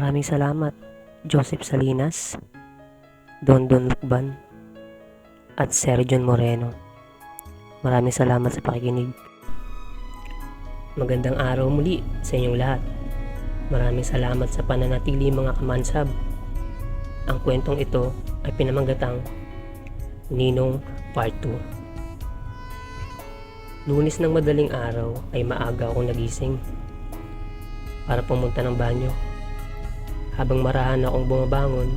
Maraming salamat, Joseph Salinas, Don Lukban, at Sir John Moreno. Maraming salamat sa pakikinig. Magandang araw muli sa inyong lahat. Maraming salamat sa pananatili mga kamansab. Ang kwentong ito ay pinamanggatang Ninong Part 2. Lunes ng madaling araw ay maaga akong nagising para pumunta ng banyo. Habang marahan akong bumabangon,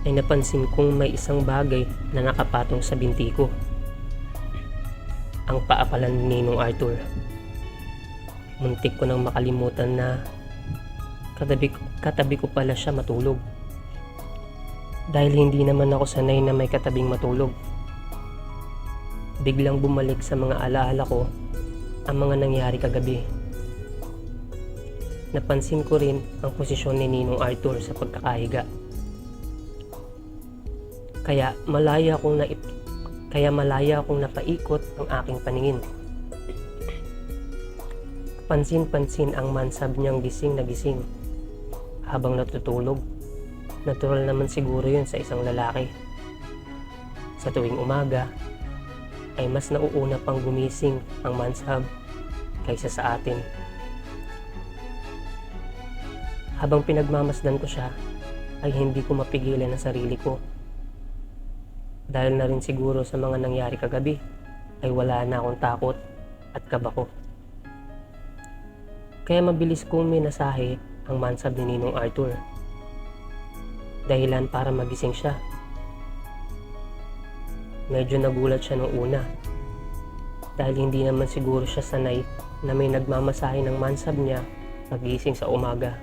ay napansin kong may isang bagay na nakapatong sa binti ko. Ang paa pala ni Ninong Arthur. Muntik ko nang makalimutan na katabi ko pala siya matulog. Dahil hindi naman ako sanay na may katabing matulog. Biglang bumalik sa mga alaala ko ang mga nangyari kagabi. Napansin ko rin ang posisyon ni Ninong Arthur sa pagkakahiga. Kaya malaya akong napaikot ang aking paningin. Pansin-pansin ang mansab niyang gising na gising habang natutulog. Natural naman siguro yun sa isang lalaki. Sa tuwing umaga ay mas nauuna pang gumising ang mansab kaysa sa atin. Habang pinagmamasdan ko siya, ay hindi ko mapigilan ang sarili ko. Dahil na rin siguro sa mga nangyari kagabi, ay wala na akong takot at kaba ko. Kaya mabilis kong minasahe ang mansab ni Ninong Arthur. Dahilan para magising siya. Medyo nagulat siya nung una. Dahil hindi naman siguro siya sanay na may nagmamasahe ng mansab niya pagising sa umaga.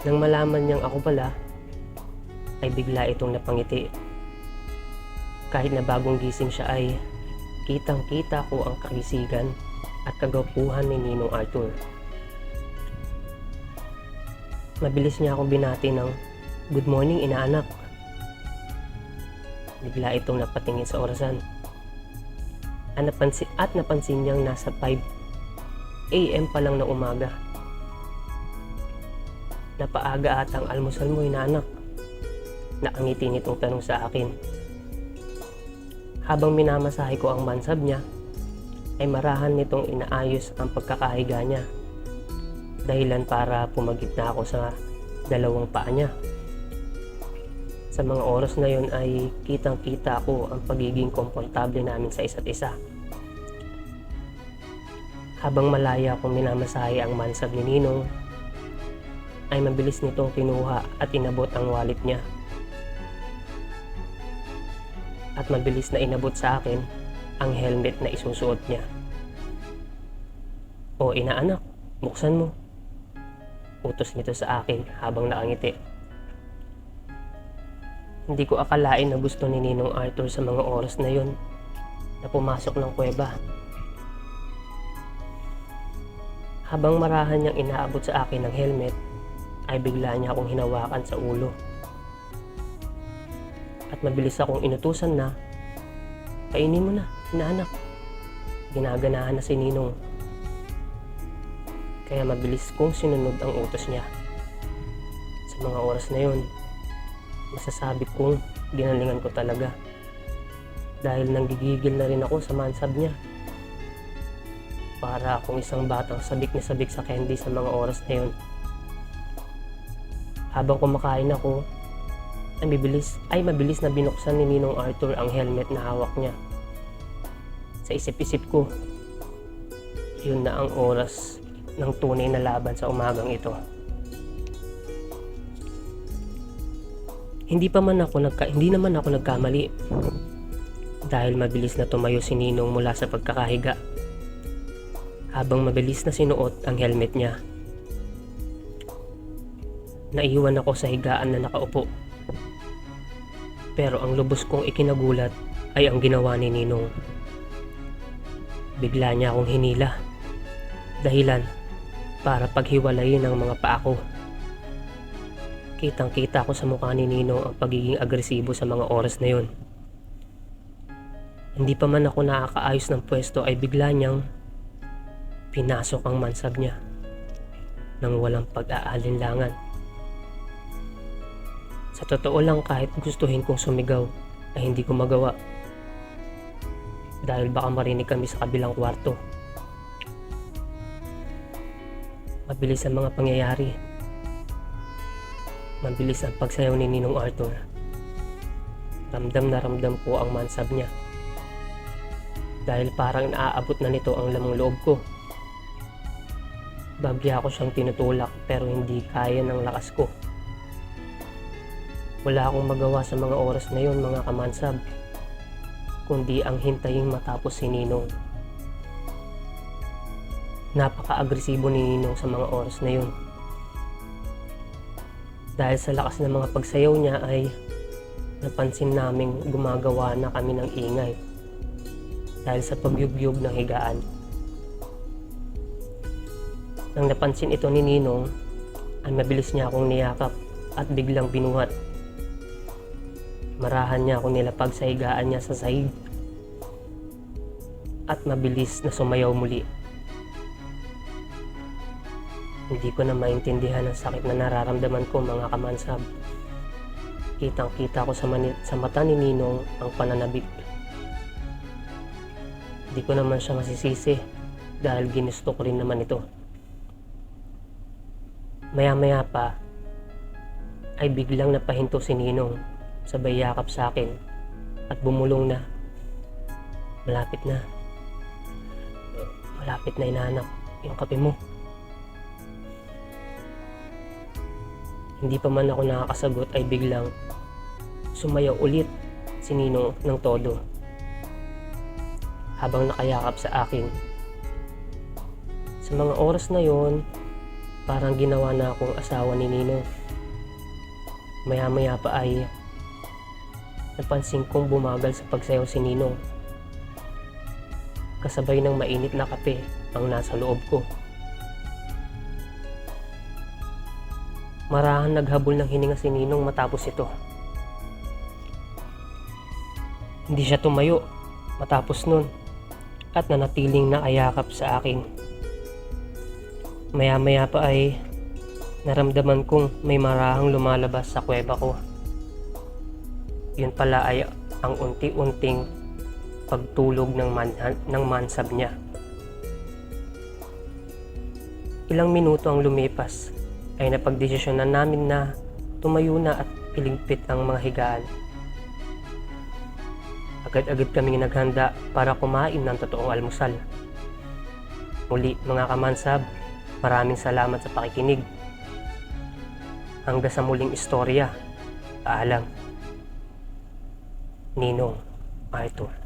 Nang malaman niyang ako pala, ay bigla itong napangiti. Kahit na bagong gising siya ay kitang-kita ko ang kakisigan at kagwapuhan ni Ninong Arthur. Mabilis niya akong binati ng, "Good morning, inaanak." Bigla itong napatingin sa orasan. At napansin niyang nasa 5 AM pa lang na umaga. "Napaaga ata ang almusal mo, inaanak?" Nakangiti nitong tanong sa akin. Habang minamasahe ko ang mansab niya, ay marahan nitong inaayos ang pagkakahiga niya. Dahilan para pumagit na ako sa dalawang paa niya. Sa mga oras na yun ay kitang-kita ko ang pagiging komportable namin sa isa't isa. Habang malaya akong minamasahe ang mansab ni Ninong, ay mabilis nitong kinuha at inabot ang wallet niya. At mabilis na inabot sa akin ang helmet na isusuot niya. "O inaanak, buksan mo." Utos nito sa akin habang nakangiti. Hindi ko akalain na gusto ni Ninong Arthur sa mga oras na yun na pumasok ng kuweba. Habang marahan niyang inaabot sa akin ng helmet, ay bigla niya akong hinawakan sa ulo. At mabilis akong inutusan na, "Kainin mo na, inaanak." Ginaganahan na si Ninong. Kaya mabilis kong sinunod ang utos niya. Sa mga oras na yun, masasabi kong ginalingan ko talaga. Dahil nanggigigil na rin ako sa mansab niya. Para akong isang batang sabik na sabik sa candy sa mga oras na yun. Habang kumakain ako, ay mabilis na binuksan ni Ninong Arthur ang helmet na hawak niya. Sa isip-isip ko, yun na ang oras ng tunay na laban sa umagang ito. Hindi naman ako nagkamali. Dahil mabilis na tumayo si Ninong mula sa pagkakahiga. Habang mabilis na sinuot ang helmet niya. Naiwan ako sa higaan na nakaupo. Pero ang lubos kong ikinagulat ay ang ginawa ni Ninong. Bigla niya akong hinila. Dahilan para paghiwalayin ang mga paa ko. Kitang-kita ko sa mukha ni Ninong ang pagiging agresibo sa mga oras na yun. Hindi pa man ako nakakaayos ng pwesto ay bigla niyang pinasok ang mansab niya. ng walang pag-aalinlangan. Sa totoo lang, kahit gustuhin kong sumigaw ay hindi ko magawa dahil baka marinig kami sa kabilang kwarto. Mabilis ang mga pangyayari. Mabilis ang pagsayaw ni Ninong Arthur. Ramdam na ramdam ko ang mansab niya dahil parang naaabot na nito ang lamang loob ko. Bagya ko siyang tinutulak pero hindi kaya ng lakas ko. Wala akong magawa sa mga oras na yon, mga kamansab, kundi ang hintayin matapos si Ninong. Napaka-agresibo ni Ninong sa mga oras na yon. Dahil sa lakas ng mga pagsayaw niya ay napansin naming gumagawa na kami ng ingay dahil sa pagyugyug ng higaan. Nang napansin ito ni Ninong, ay mabilis niya akong niyakap at biglang binuhat. Marahan niya akong nilapag sa higaan niya sa sahig at mabilis na sumayaw muli. Hindi ko na maintindihan ang sakit na nararamdaman ko, mga kamansab. Kitang-kita ko sa mata ni Ninong ang pananabik. Hindi ko naman siya masisisi dahil ginusto ko rin naman ito. Maya-maya pa ay biglang napahinto si Ninong, sabay yakap sa akin at bumulong na. Malapit na. Malapit na, inanak, yung kape mo. Hindi pa man ako nakakasagot ay biglang sumayaw ulit si Ninong ng todo habang nakayakap sa akin. Sa mga oras na yon, parang ginawa na akong asawa ni Ninong. Maya-maya pa ay napansin kong bumagal sa pagsayaw si Ninong. Kasabay ng mainit na kape ang nasa loob ko. Marahan naghabol ng hininga si Ninong matapos ito. Hindi siya tumayo matapos nun at nanatiling nakayakap sa akin. Maya-maya pa ay naramdaman kong may marahang lumalabas sa kuweba ko. Yun pala ay ang unti-unting pagtulog ng mansab niya. Ilang minuto ang lumipas ay napagdesisyonan namin na tumayo na at iligpit ang mga higaan. Agad-agad kaming naghanda para kumain ng totoong almusal. Muli, mga kamansab, maraming salamat sa pakikinig. Hanggang sa muling istorya. Paalam. Ninong Arthur.